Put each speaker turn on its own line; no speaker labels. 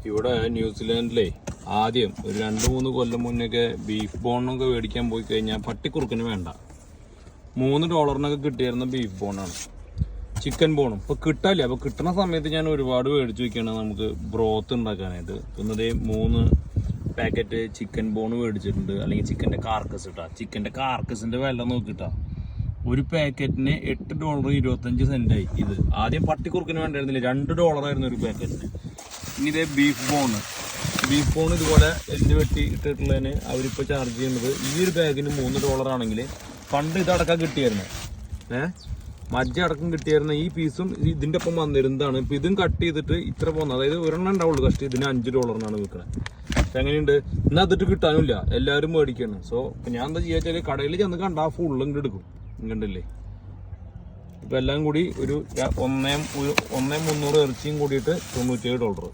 ഇവിടെ ന്യൂസിലാൻഡിലെ ആദ്യം ഒരു 2-3 കൊല്ലം മുന്നൊക്കെ ബീഫ് ബോണൊക്കെ മേടിക്കാൻ പോയി കഴിഞ്ഞാൽ പട്ടിക്കുറുക്കിന് വേണ്ട $3 കിട്ടിയിരുന്ന ബീഫ് ബോണാണ്. ചിക്കൻ ബോണും ഇപ്പോൾ കിട്ടാല്ല. അപ്പോൾ കിട്ടുന്ന സമയത്ത് ഞാൻ ഒരുപാട് മേടിച്ച് വയ്ക്കുകയാണ് നമുക്ക് ബ്രോത്ത് ഉണ്ടാക്കാനായിട്ട്. ഇന്നതേ 3 പാക്കറ്റ് ചിക്കൻ ബോൺ മേടിച്ചിട്ടുണ്ട്, അല്ലെങ്കിൽ ചിക്കൻ്റെ കാർക്കസ് ഇട്ടാ. ചിക്കൻ്റെ കാർക്കസിൻ്റെ വില നോക്കിട്ടാ ഒരു പാക്കറ്റിന് $8.25 ഇത്. ആദ്യം പട്ടിക്കുറുക്കിന് വേണ്ടായിരുന്നില്ല, $2 ഒരു പാക്കറ്റിന്. ഇനി ഇതേ ബീഫ് ബോൺ ഇതുപോലെ എല്ല് വെട്ടി ഇട്ടിട്ടുള്ളതിന് അവരിപ്പോൾ ചാർജ് ചെയ്യുന്നത് ഈ ഒരു ബാഗിന് $3 ആണെങ്കിൽ പണ്ട് ഇതടക്കം കിട്ടിയായിരുന്നു. മജ്ജ അടക്കം കിട്ടിയായിരുന്ന ഈ പീസും ഇതിൻ്റെ ഒപ്പം വന്നിരുന്നതാണ്. ഇപ്പം ഇതും കട്ട് ചെയ്തിട്ട് ഇത്ര പോകുന്നത്, അതായത് ഒരെണ്ണം ഉണ്ടാവുള്ളൂ കഷ്ടി, ഇതിന് $5 വിൽക്കുന്നത്. പക്ഷെ എങ്ങനെയുണ്ട്, ഇന്ന് അതിട്ട് കിട്ടാനുമില്ല, എല്ലാവരും മേടിക്കണം. സോ ഞാൻ എന്താ ചെയ്യുക വെച്ചാൽ കടയിൽ ചെന്ന് കണ്ടാൽ ഫുള്ളും ഇങ്ങോട്ട് എടുക്കും. ഇങ്ങണ്ടല്ലേ ഇപ്പം എല്ലാം കൂടി ഒരു 1,300 ഇറച്ചിയും കൂടിയിട്ട് $97.